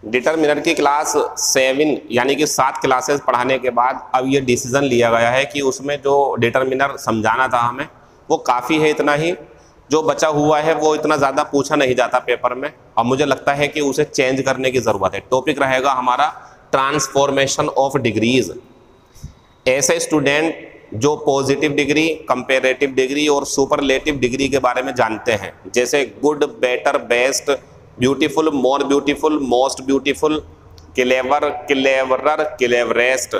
Determiner की class 7 यानी कि 7 क्लासेस पढ़ाने के बाद अब ये डिसीजन लिया गया है कि उसमें जो डिटरमिनर समझाना था हमें वो काफ़ी है, इतना ही जो बचा हुआ है वो इतना ज़्यादा पूछा नहीं जाता पेपर में, और मुझे लगता है कि उसे चेंज करने की ज़रूरत है। टॉपिक रहेगा हमारा ट्रांसफॉर्मेशन ऑफ डिग्रीज। ऐसे स्टूडेंट जो पॉजिटिव डिग्री, कंपेरेटिव डिग्री और सुपरलेटिव डिग्री के बारे में जानते हैं, जैसे good, better, best, beautiful, more beautiful, most beautiful, clever, cleverer, cleverest,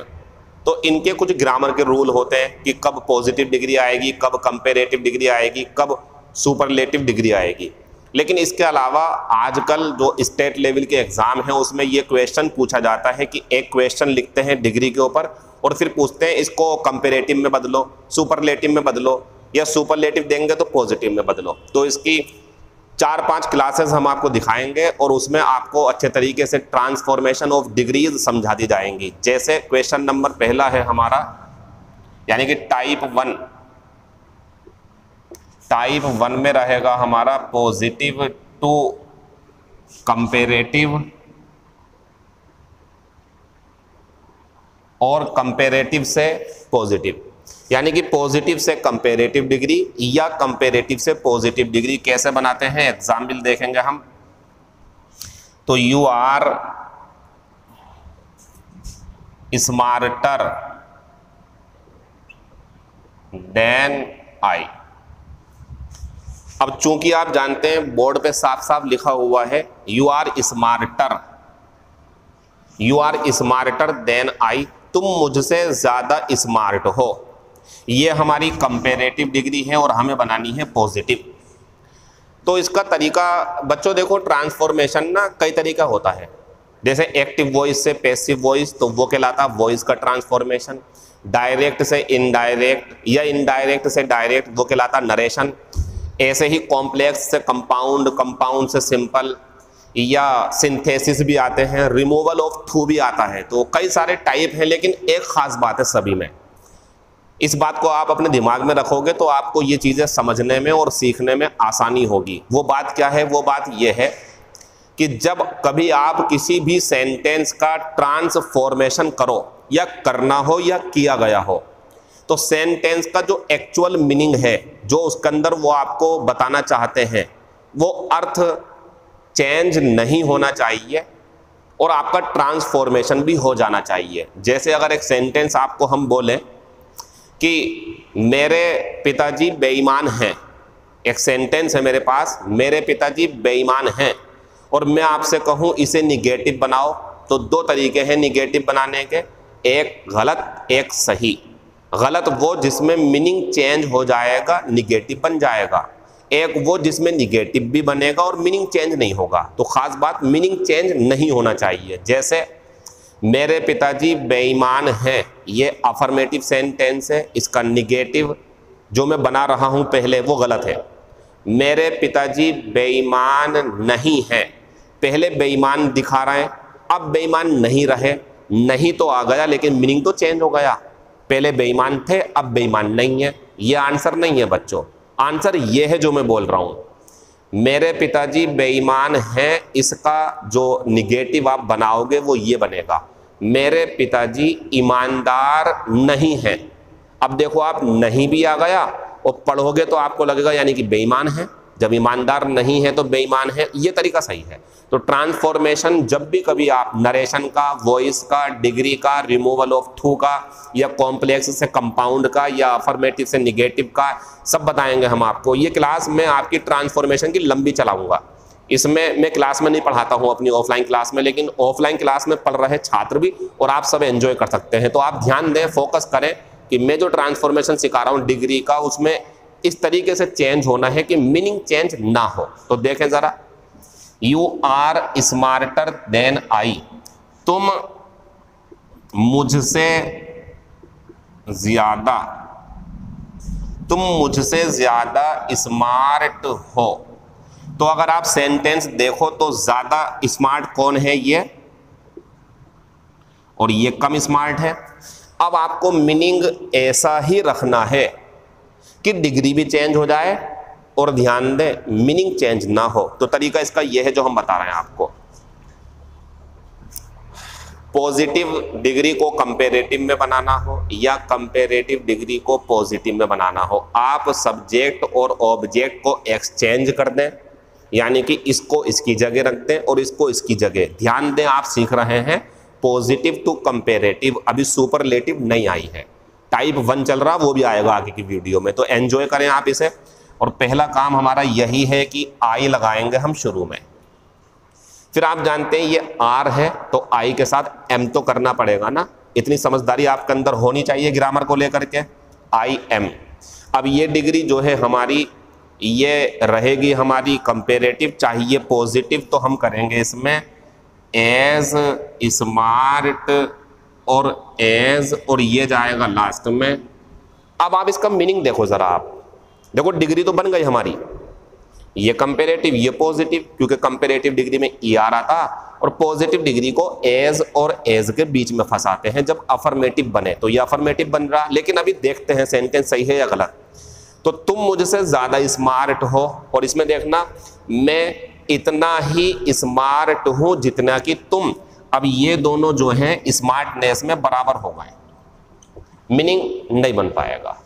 तो इनके कुछ ग्रामर के रूल होते हैं कि कब पॉजिटिव डिग्री आएगी, कब कंपेरेटिव डिग्री आएगी, कब सुपरलेटिव डिग्री आएगी। लेकिन इसके अलावा आजकल जो स्टेट लेवल के एग्जाम हैं उसमें ये क्वेश्चन पूछा जाता है कि एक क्वेश्चन लिखते हैं डिग्री के ऊपर और फिर पूछते हैं इसको कंपेरेटिव में बदलो, सुपरलेटिव में बदलो, या सुपरलेटिव देंगे तो पॉजिटिव में बदलो। तो इसकी 4-5 क्लासेस हम आपको दिखाएंगे और उसमें आपको अच्छे तरीके से ट्रांसफॉर्मेशन ऑफ डिग्रीज समझा दी जाएंगी। जैसे क्वेश्चन नंबर पहला है हमारा, यानी कि टाइप 1 में रहेगा हमारा पॉजिटिव टू कंपेरेटिव और कंपेरेटिव से पॉजिटिव, यानी कि पॉजिटिव से कंपेरेटिव डिग्री या कंपेरेटिव से पॉजिटिव डिग्री कैसे बनाते हैं एग्जाम्पल देखेंगे हम। तो you are smarter than I. अब चूंकि आप जानते हैं बोर्ड पे साफ साफ लिखा हुआ है you are smarter than I, तुम मुझसे ज्यादा स्मार्ट हो। ये हमारी कंपेरेटिव डिग्री है और हमें बनानी है पॉजिटिव। तो इसका तरीका बच्चों देखो, ट्रांसफॉर्मेशन ना कई तरीका होता है। जैसे एक्टिव वॉइस से पैसिव वॉइस, तो वो कहलाता वॉइस का ट्रांसफॉर्मेशन। डायरेक्ट से इनडायरेक्ट या इनडायरेक्ट से डायरेक्ट, वो कहलाता नरेशन। ऐसे ही कॉम्प्लेक्स से कंपाउंड, कंपाउंड से सिंपल, या सिंथेसिस भी आते हैं, रिमूवल ऑफ थ्रू भी आता है। तो कई सारे टाइप हैं, लेकिन एक खास बात है सभी में। इस बात को आप अपने दिमाग में रखोगे तो आपको ये चीज़ें समझने में और सीखने में आसानी होगी। वो बात क्या है? वो बात ये है कि जब कभी आप किसी भी सेंटेंस का ट्रांसफॉर्मेशन करो, या करना हो या किया गया हो, तो सेंटेंस का जो एक्चुअल मीनिंग है, जो उसके अंदर वो आपको बताना चाहते हैं, वो अर्थ चेंज नहीं होना चाहिए और आपका ट्रांसफॉर्मेशन भी हो जाना चाहिए। जैसे अगर एक सेंटेंस आपको हम बोले कि मेरे पिताजी बेईमान हैं, एक सेंटेंस है मेरे पास, मेरे पिताजी बेईमान हैं, और मैं आपसे कहूं इसे निगेटिव बनाओ, तो दो तरीके हैं निगेटिव बनाने के, एक गलत एक सही। गलत वो जिसमें मीनिंग चेंज हो जाएगा, निगेटिव बन जाएगा। एक वो जिसमें निगेटिव भी बनेगा और मीनिंग चेंज नहीं होगा। तो खास बात मीनिंग चेंज नहीं होना चाहिए। जैसे मेरे पिताजी बेईमान हैं, ये अफर्मेटिव सेंटेंस है, इसका निगेटिव जो मैं बना रहा हूं पहले वो गलत है। मेरे पिताजी बेईमान नहीं हैं, पहले बेईमान दिखा रहे हैं, अब बेईमान नहीं रहे, नहीं तो आ गया लेकिन मीनिंग तो चेंज हो गया। पहले बेईमान थे, अब बेईमान नहीं है। ये आंसर नहीं है बच्चों, आंसर ये है जो मैं बोल रहा हूं। मेरे पिताजी बेईमान हैं, इसका जो निगेटिव आप बनाओगे वो ये बनेगा, मेरे पिताजी ईमानदार नहीं हैं। अब देखो आप नहीं भी आ गया और पढ़ोगे तो आपको लगेगा यानी कि बेईमान है, जब ईमानदार नहीं है तो बेईमान है। ये तरीका सही है। तो ट्रांसफॉर्मेशन जब भी कभी आप नरेशन का, वॉइस का, डिग्री का, रिमूवल ऑफ थ्रू का, या कॉम्प्लेक्स से कंपाउंड का, या अफर्मेटिव से निगेटिव का, सब बताएंगे हम आपको। ये क्लास मैं आपकी ट्रांसफॉर्मेशन की लंबी चलाऊंगा। इसमें मैं क्लास में नहीं पढ़ाता हूं अपनी ऑफलाइन क्लास में, लेकिन ऑफलाइन क्लास में पढ़ रहे छात्र भी और आप सब एंजॉय कर सकते हैं। तो आप ध्यान दें, फोकस करें कि मैं जो ट्रांसफॉर्मेशन सिखा रहा हूं डिग्री का, उसमें इस तरीके से चेंज होना है कि मीनिंग चेंज ना हो। तो देखें जरा, you are smarter than I, तुम मुझसे ज्यादा स्मार्ट हो। तो अगर आप सेंटेंस देखो तो ज्यादा स्मार्ट कौन है? ये, और ये कम स्मार्ट है। अब आपको मीनिंग ऐसा ही रखना है कि डिग्री भी चेंज हो जाए और ध्यान दें मीनिंग चेंज ना हो। तो तरीका इसका यह है जो हम बता रहे हैं आपको। पॉजिटिव डिग्री को कंपेरेटिव में बनाना हो या कंपेरेटिव डिग्री को पॉजिटिव में बनाना हो, आप सब्जेक्ट और ऑब्जेक्ट को एक्सचेंज कर दें, यानी कि इसको इसकी जगह रख दें और इसको इसकी जगह। ध्यान दें, आप सीख रहे हैं पॉजिटिव टू कंपेरेटिव, अभी सुपरलेटिव नहीं आई है। टाइप 1 चल रहा, वो भी आएगा आगे की वीडियो में, तो एंजॉय करें आप इसे। और पहला काम हमारा यही है कि आई लगाएंगे हम शुरू में। फिर आप जानते हैं ये आर है तो आई के साथ एम तो करना पड़ेगा ना, इतनी समझदारी आपके अंदर होनी चाहिए ग्रामर को लेकर के। आई एम, अब ये डिग्री जो है हमारी ये रहेगी हमारी कंपेरेटिव, चाहिए पॉजिटिव तो हम करेंगे इसमें एज स्मार्ट और एज, और ये जाएगा लास्ट में। अब आप इसका मीनिंग देखो जरा, आप देखो डिग्री तो बन गई हमारी, ये कंपेरेटिव ये पॉजिटिव, क्योंकि कंपेरेटिव डिग्री में ई आ रहा था और पॉजिटिव डिग्री को एज और एज के बीच में फंसाते हैं जब अफर्मेटिव बने, तो ये अफर्मेटिव बन रहा। लेकिन अभी देखते हैं सेंटेंस सही है या गलत। तो तुम मुझसे ज्यादा स्मार्ट हो, और इसमें देखना मैं इतना ही स्मार्ट हूं जितना कि तुम। अब ये दोनों जो हैं स्मार्टनेस में बराबर हो गए, मीनिंग नहीं बन पाएगा।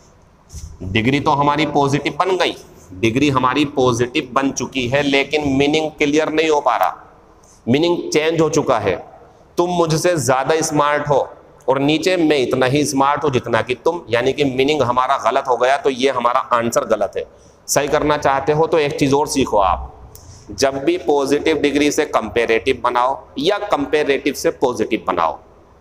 डिग्री तो हमारी पॉजिटिव बन गई, डिग्री हमारी पॉजिटिव बन चुकी है, लेकिन मीनिंग क्लियर नहीं हो पा रहा, मीनिंग चेंज हो चुका है। तुम मुझसे ज्यादा स्मार्ट हो और नीचे मैं इतना ही स्मार्ट हूं जितना कि तुम, यानी कि मीनिंग हमारा गलत हो गया। तो ये हमारा आंसर गलत है। सही करना चाहते हो तो एक चीज और सीखो आप, जब भी पॉजिटिव डिग्री से कंपेरेटिव बनाओ या कंपेरेटिव से पॉजिटिव बनाओ,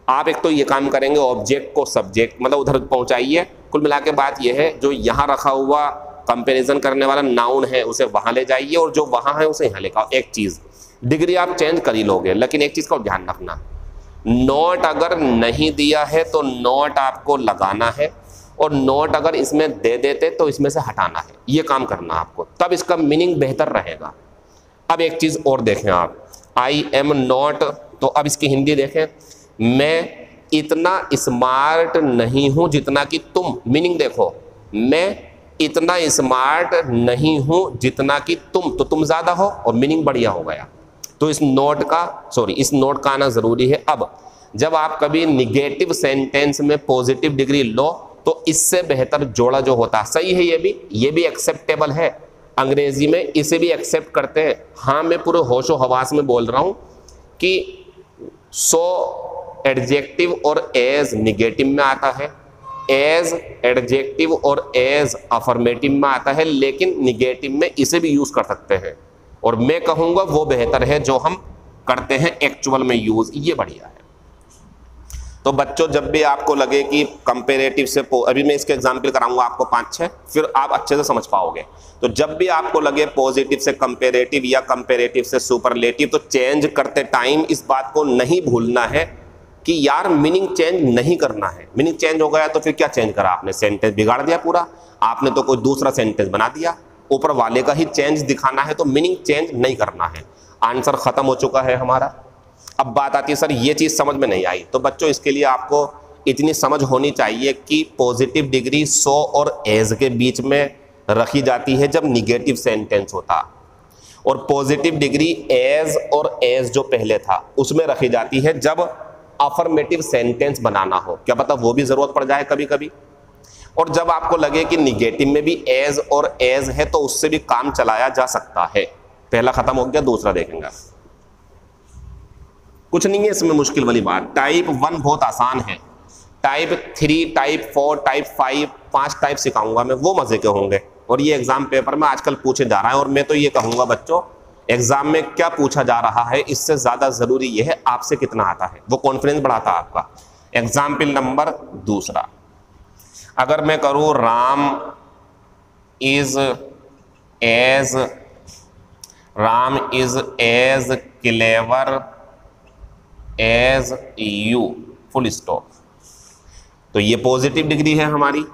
आप एक तो ये काम करेंगे ऑब्जेक्ट को सब्जेक्ट मतलब उधर पहुंचाइए। कुल मिला के बात यह है, जो यहाँ रखा हुआ कंपैरिजन करने वाला नाउन है उसे वहां ले जाइए और जो वहां है उसे यहाँ लेकर आओ। एक चीज, डिग्री आप चेंज कर ही लोगे, लेकिन एक चीज का ध्यान रखना, नोट अगर नहीं दिया है तो नोट आपको लगाना है, और नोट अगर इसमें दे देते तो इसमें से हटाना है। ये काम करना आपको, तब इसका मीनिंग बेहतर रहेगा। अब एक चीज और देखें आप, आई एम नॉट, तो अब इसकी हिंदी देखें, मैं इतना स्मार्ट नहीं हूं जितना कि तुम। मीनिंग देखो, मैं इतना स्मार्ट नहीं हूं जितना कि तुम, तो तुम ज्यादा हो और मीनिंग बढ़िया हो गया। तो इस नोट का आना जरूरी है। अब जब आप कभी निगेटिव सेंटेंस में पॉजिटिव डिग्री लो तो इससे बेहतर जोड़ा जो होता, सही है ये भी एक्सेप्टेबल है, अंग्रेजी में इसे भी एक्सेप्ट करते हैं। हाँ, मैं पूरे होशो हवास में बोल रहा हूं कि सो एडजेक्टिव और एज निगेटिव में आता है, एज एडजेक्टिव और एज अफर्मेटिव में आता है, लेकिन निगेटिव में इसे भी यूज कर सकते हैं। और मैं कहूंगा वो बेहतर है जो हम करते हैं एक्चुअल में यूज, ये बढ़िया है। तो बच्चों, जब भी आपको लगे कि कंपेरेटिव से, अभी मैं इसके एग्जाम्पल कराऊंगा आपको 5-6, फिर आप अच्छे से समझ पाओगे। तो जब भी आपको लगे पॉजिटिव से कंपेरेटिव या कंपेरेटिव से सुपरलेटिव, तो चेंज करते टाइम इस बात को नहीं भूलना है कि यार मीनिंग चेंज नहीं करना है। मीनिंग चेंज हो गया तो फिर क्या चेंज करा आपने, सेंटेंस बिगाड़ दिया पूरा, आपने तो कोई दूसरा सेंटेंस बना दिया। ऊपर वाले का ही चेंज दिखाना है, तो मीनिंग चेंज नहीं करना है। आंसर खत्म हो चुका है हमारा। अब बात आती है सर ये चीज समझ में नहीं आई, तो बच्चों इसके लिए आपको इतनी समझ होनी चाहिए कि पॉजिटिव डिग्री सो और एज के बीच में रखी जाती है जब निगेटिव सेंटेंस होता, और पॉजिटिव डिग्री एज और एज जो पहले था उसमें रखी जाती है जब अफर्मेटिव सेंटेंस बनाना हो, क्या पता वो भी जरूरत पड़ जाए कभी कभी। और जब आपको लगे कि निगेटिव में भी एज और एज है तो उससे भी काम चलाया जा सकता है। पहला खत्म हो गया, दूसरा देखेंगे। कुछ नहीं है इसमें मुश्किल वाली बात। टाइप 1 बहुत आसान है, टाइप 3, टाइप 4, टाइप 5, 5 टाइप सिखाऊंगा मैं, वो मजे के होंगे। और ये एग्जाम पेपर में आजकल पूछे जा रहा है, और मैं तो ये कहूंगा बच्चों, एग्जाम में क्या पूछा जा रहा है इससे ज्यादा जरूरी यह है आपसे कितना आता है, वो कॉन्फिडेंस बढ़ाता है आपका। एग्जाम्पल नंबर 2, अगर मैं करूं Ram is as clever as you, full stop, तो ये पॉजिटिव डिग्री है हमारी।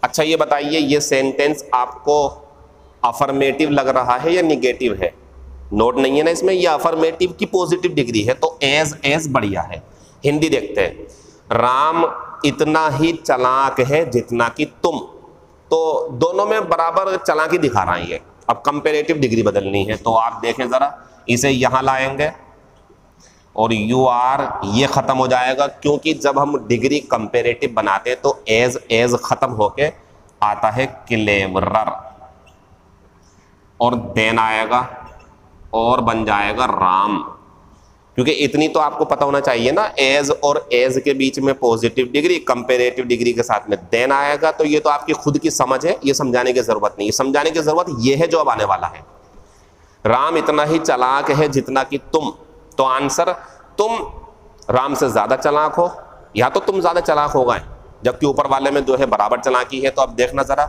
अच्छा ये बताइए, ये सेंटेंस आपको अफर्मेटिव लग रहा है या निगेटिव है? नोट नहीं है ना इसमें, ये अफर्मेटिव की पॉजिटिव डिग्री है, तो एज बढ़िया है। हिंदी देखते हैं, राम इतना ही चालाक है जितना कि तुम, तो दोनों में बराबर चालाकी दिखा रहा है ये। अब कंपेरेटिव डिग्री बदलनी है, तो आप देखें जरा, इसे यहां लाएंगे और यू आर ये खत्म हो जाएगा, क्योंकि जब हम डिग्री कंपेरेटिव बनाते हैं तो एज खत्म होके आता है क्लेवरर, और देन आएगा और बन जाएगा राम। क्योंकि इतनी तो आपको पता होना चाहिए ना, एज और एज के बीच में पॉजिटिव डिग्री, कंपेरेटिव डिग्री के साथ में देन आएगा। तो ये तो आपकी खुद की समझ है, ये समझाने की जरूरत नहीं है। समझाने की जरूरत ये है जो अब आने वाला है। राम इतना ही चालाक है जितना कि तुम। तो आंसर, तुम राम से ज्यादा चालाक हो या तो तुम ज्यादा चालाक हो गए, जबकि ऊपर वाले में जो है बराबर चालाकी है। तो अब देखना जरा,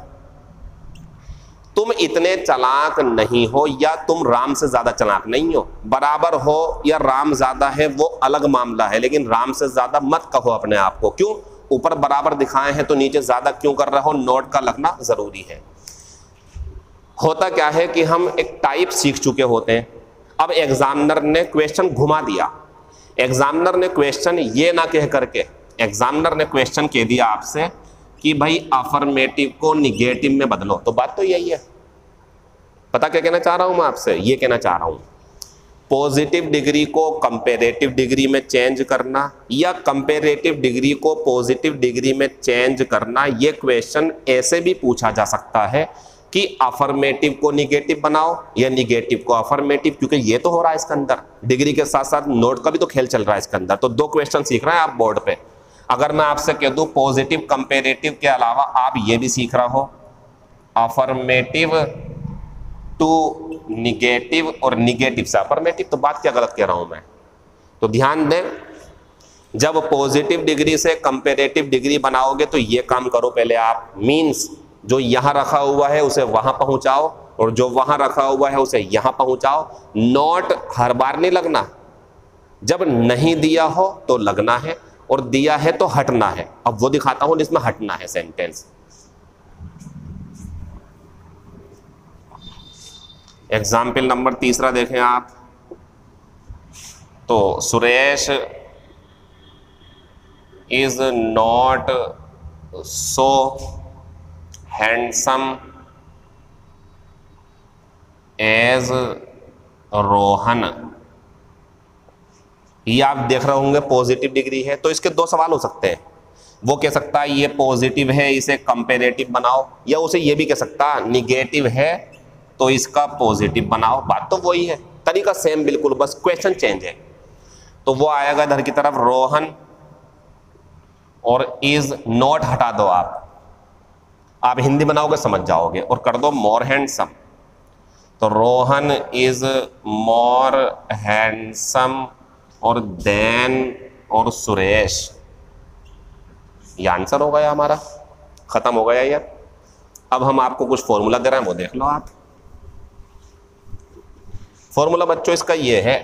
तुम इतने चालाक नहीं हो या तुम राम से ज्यादा चालाक नहीं हो। बराबर हो या राम ज्यादा है वो अलग मामला है, लेकिन राम से ज्यादा मत कहो अपने आप को। क्यों? ऊपर बराबर दिखाए हैं तो नीचे ज्यादा क्यों कर रहे हो? नोट का लगना जरूरी है। होता क्या है कि हम एक टाइप सीख चुके होते हैं। अब एग्जामिनर ने क्वेश्चन घुमा दिया। एग्जामिनर ने क्वेश्चन ये ना कह करके, एग्जामिनर ने क्वेश्चन कह दिया आपसे कि भाई अफर्मेटिव को निगेटिव में बदलो। तो बात तो यही है। पता क्या कहना चाह रहा हूं मैं आपसे? ये कहना चाह रहा हूं, पॉजिटिव डिग्री को कंपेरेटिव डिग्री में चेंज करना या कंपेरेटिव डिग्री को पॉजिटिव डिग्री में चेंज करना, ये क्वेश्चन ऐसे भी पूछा जा सकता है कि अफर्मेटिव को निगेटिव बनाओ या निगेटिव को अफर्मेटिव। क्योंकि ये तो हो रहा है इसके अंदर, डिग्री के साथ साथ नोट का भी तो खेल चल रहा है इसके अंदर। तो दो क्वेश्चन सीख रहे हैं आप बोर्ड पे। अगर मैं आपसे कह दूं पॉजिटिव कंपेरेटिव के अलावा आप ये भी सीख रहा हो अफर्मेटिव टू निगेटिव और निगेटिव से अफर्मेटिव, तो बात क्या गलत कह रहा हूं मैं? तो ध्यान दें, जब पॉजिटिव डिग्री से कंपेरेटिव डिग्री बनाओगे तो ये काम करो पहले आप। मींस जो यहां रखा हुआ है उसे वहां पहुंचाओ और जो वहां रखा हुआ है उसे यहां पहुंचाओ। नोट हर बार नहीं लगना, जब नहीं दिया हो तो लगना है और दिया है तो हटना है। अब वो दिखाता हूं जिसमें हटना है सेंटेंस। एग्जाम्पल नंबर 3 देखें आप। तो Suresh is not so handsome as Rohan. ये आप देख रहे होंगे पॉजिटिव डिग्री है, तो इसके दो सवाल हो सकते हैं। वो कह सकता है ये पॉजिटिव है इसे कंपेरेटिव बनाओ, या उसे ये भी कह सकता निगेटिव है तो इसका पॉजिटिव बनाओ। बात तो वही है, तरीका सेम बिल्कुल, बस क्वेश्चन चेंज है। तो वो आएगा इधर की तरफ रोहन, और इज नॉट हटा दो आप हिंदी बनाओगे समझ जाओगे, और कर दो मोर हैंडसम। तो रोहन इज मोर हैंडसम और देन और सुरेश। ये आंसर हो गया हमारा, खत्म हो गया यार। अब हम आपको कुछ फॉर्मूला दे रहे हैं, वो देख लो आप। फॉर्मूला बच्चों इसका ये है,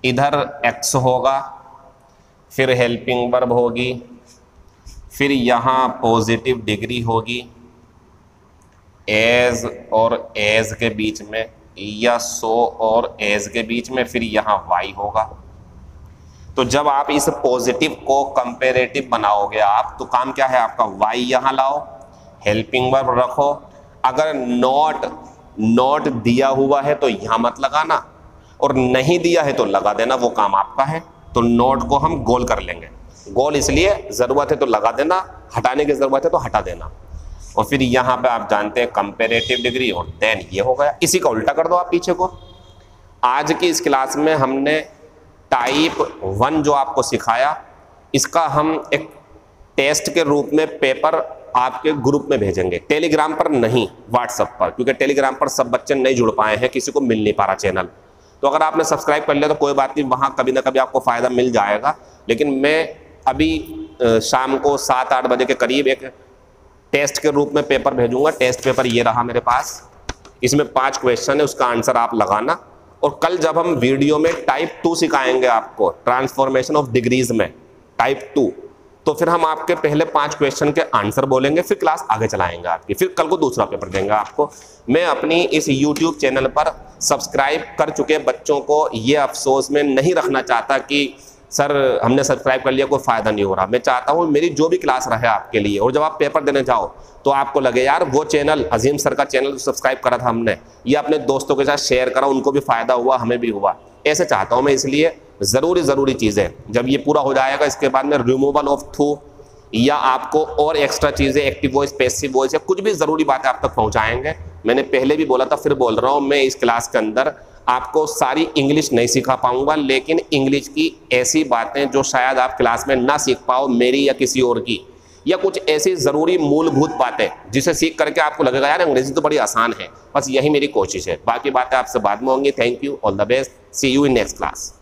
इधर x होगा, फिर हेल्पिंग वर्ब होगी, फिर यहाँ पॉजिटिव डिग्री होगी एज और एज के बीच में, या सो और एज के बीच में, फिर यहाँ y होगा। तो जब आप इस पॉजिटिव को कंपेरेटिव बनाओगे आप, तो काम क्या है आपका? y यहाँ लाओ, हेल्पिंग वर्ब रखो। अगर नॉट दिया हुआ है तो यहाँ मत लगाना, और नहीं दिया है तो लगा देना, वो काम आपका है। तो नोट को हम गोल कर लेंगे। गोल इसलिए जरूरत है तो लगा देना, हटाने की जरूरत है तो हटा देना। और फिर यहाँ पे आप जानते हैं कंपेरेटिव डिग्री, और देन ये हो गया। इसी का उल्टा कर दो आप पीछे को। आज की इस क्लास में हमने टाइप 1 जो आपको सिखाया, इसका हम एक टेस्ट के रूप में पेपर आपके ग्रुप में भेजेंगे, टेलीग्राम पर नहीं, व्हाट्सएप पर, क्योंकि टेलीग्राम पर सब बच्चे नहीं जुड़ पाए हैं, किसी को मिल नहीं पा रहा चैनल। तो अगर आपने सब्सक्राइब कर लिया तो कोई बात नहीं, वहाँ कभी ना कभी आपको फ़ायदा मिल जाएगा। लेकिन मैं अभी शाम को 7-8 बजे के करीब एक टेस्ट के रूप में पेपर भेजूंगा। टेस्ट पेपर ये रहा मेरे पास, इसमें 5 क्वेश्चन है, उसका आंसर आप लगाना। और कल जब हम वीडियो में टाइप 2 सिखाएंगे आपको, ट्रांसफॉर्मेशन ऑफ डिग्रीज में टाइप 2, तो फिर हम आपके पहले 5 क्वेश्चन के आंसर बोलेंगे, फिर क्लास आगे चलाएंगे आपकी, फिर कल को दूसरा पेपर देंगे आपको। मैं अपनी इस YouTube चैनल पर सब्सक्राइब कर चुके बच्चों को ये अफसोस में नहीं रखना चाहता कि सर हमने सब्सक्राइब कर लिया कोई फ़ायदा नहीं हो रहा। मैं चाहता हूँ मेरी जो भी क्लास रहे आपके लिए, और जब आप पेपर देने जाओ तो आपको लगे यार वो चैनल, अजीम सर का चैनल सब्सक्राइब करा था हमने, ये अपने दोस्तों के साथ शेयर करा, उनको भी फ़ायदा हुआ, हमें भी हुआ। ऐसे चाहता हूँ मैं। इसलिए ज़रूरी चीज़ें जब ये पूरा हो जाएगा, इसके बाद में रिमूवल ऑफ थू या आपको और एक्स्ट्रा चीज़ें एक्टिव वॉइस, पैसिव वॉइस या कुछ भी ज़रूरी बातें आप तक पहुँचाएंगे। मैंने पहले भी बोला था, फिर बोल रहा हूँ, मैं इस क्लास के अंदर आपको सारी इंग्लिश नहीं सिखा पाऊंगा, लेकिन इंग्लिश की ऐसी बातें जो शायद आप क्लास में ना सीख पाओ, मेरी या किसी और की, या कुछ ऐसी ज़रूरी मूलभूत बातें जिसे सीख करके आपको लगेगा यार अंग्रेजी तो बड़ी आसान है। बस यही मेरी कोशिश है। बाकी बातें आपसे बाद में होंगी। Thank you, all the best, see you in next class.